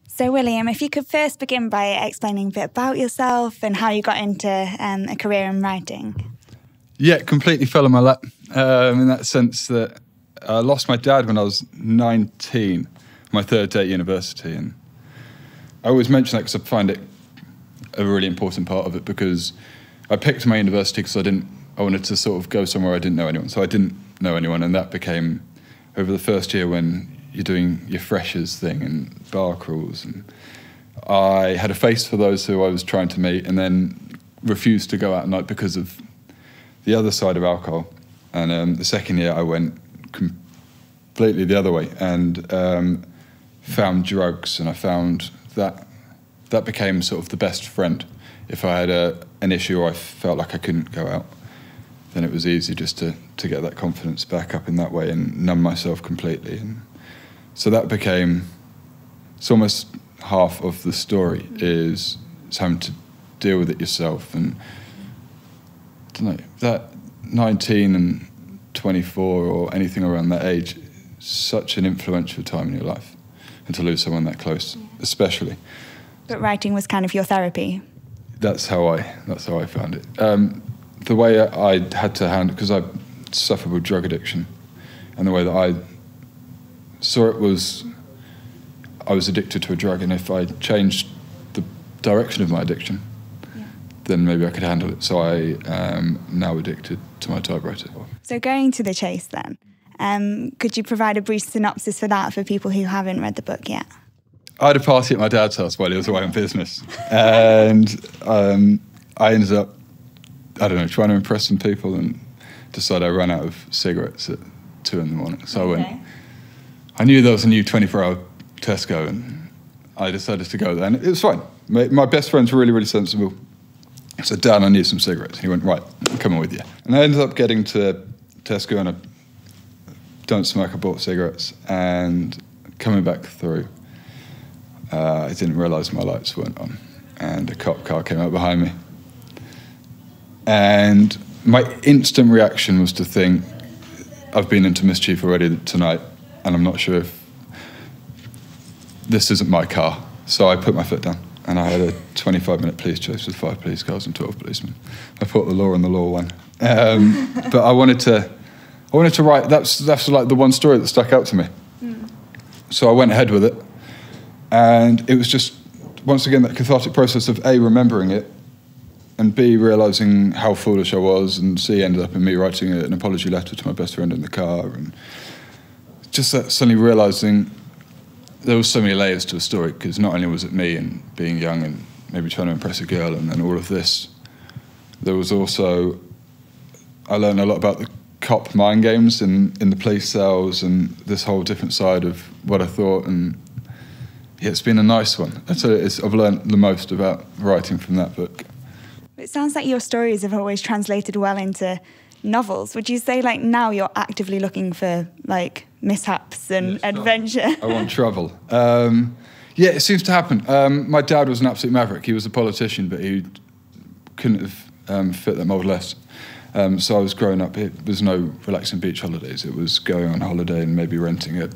So William, if you could first begin by explaining a bit about yourself and how you got into a career in writing. Yeah, completely fell on my lap in that sense that I lost my dad when I was 19, my third day at university. And I always mention that because I find it a really important part of it, because I picked my university because I wanted to sort of go somewhere I didn't know anyone. So I didn't know anyone, and that became, over the first year when you're doing your freshers thing and bar crawls, and I had a face for those who I was trying to meet, and then refused to go out at night because of the other side of alcohol. And the second year I went completely the other way and found drugs, and I found that became sort of the best friend. If I had an issue or I felt like I couldn't go out, then it was easy just to get that confidence back up in that way and numb myself completely. And so that became, it's almost half of the story is having to deal with it yourself. And I don't know, that 19 and 24 or anything around that age, such an influential time in your life, and to lose someone that close, especially. But writing was kind of your therapy. That's how I found it. The way I had to handle, because I suffered with drug addiction, and the way that I saw it was, I was addicted to a drug, and if I changed the direction of my addiction, then maybe I could handle it. So I am now addicted to my typewriter. So going to the chase then, could you provide a brief synopsis for that for people who haven't read the book yet? I had a party at my dad's house while he was away on business, and I ended up, I don't know, trying to impress some people, and decided I ran out of cigarettes at 2 in the morning. So I went, I knew there was a new 24-hour Tesco, and I decided to go there, and it was fine. My best friend's really, really sensible. I said, Dad, I need some cigarettes. He went, right, I'm coming with you. And I ended up getting to Tesco, and I don't smoke, I bought cigarettes, and coming back through, I didn't realise my lights weren't on, and a cop car came up behind me. And my instant reaction was to think, I've been into mischief already tonight, and I'm not sure if this isn't my car. So I put my foot down, and I had a 25-minute police chase with 5 police cars and 12 policemen. I put the law on the law one. But I wanted to write, that's like the one story that stuck out to me. So I went ahead with it. And it was just, once again, that cathartic process of A, remembering it, and B, realising how foolish I was, and C, ended up in me writing an apology letter to my best friend in the car, and just that suddenly realising there was so many layers to a story, because not only was it me and being young and maybe trying to impress a girl and then all of this, there was also, I learned a lot about the cop mind games in the police cells, and this whole different side of what I thought, and yeah, it's been a nice one. I've learned the most about writing from that book. It sounds like your stories have always translated well into novels. Would you say, like, now you're actively looking for, like, mishaps and adventure? I want trouble. Yeah, it seems to happen. My dad was an absolute maverick. He was a politician, but he couldn't have fit that mould less. So I was growing up, it was no relaxing beach holidays. It was going on holiday and maybe renting a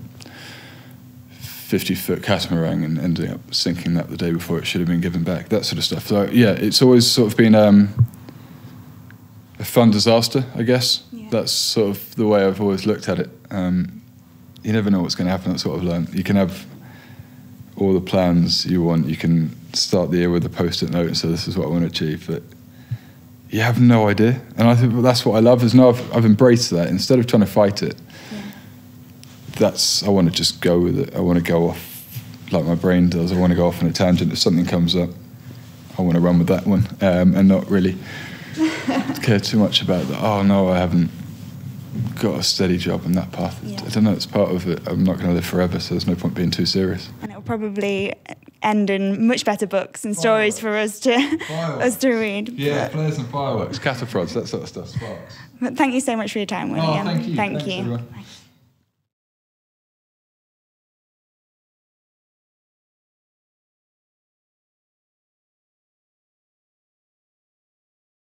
50-foot catamaran and ending up sinking that the day before it should have been given back, that sort of stuff. So yeah, it's always sort of been a fun disaster, I guess. Yeah. That's sort of the way I've always looked at it. You never know what's going to happen, that's what I've learned. You can have all the plans you want, you can start the year with a post-it note and say, this is what I want to achieve, but you have no idea. And I think that's what I love, is now I've embraced that. Instead of trying to fight it, I want to just go with it. I want to go off like my brain does. I want to go off on a tangent. If something comes up, I want to run with that one and not really care too much about that. Oh no, I haven't got a steady job in that path. Yeah. I don't know, it's part of it. I'm not going to live forever, so there's no point being too serious. And it'll probably end in much better books and stories for us to read. Yeah, flares and fireworks, cataphods, that sort of stuff. Sparks. But thank you so much for your time, William. Oh, thank you. Thank you. Everyone.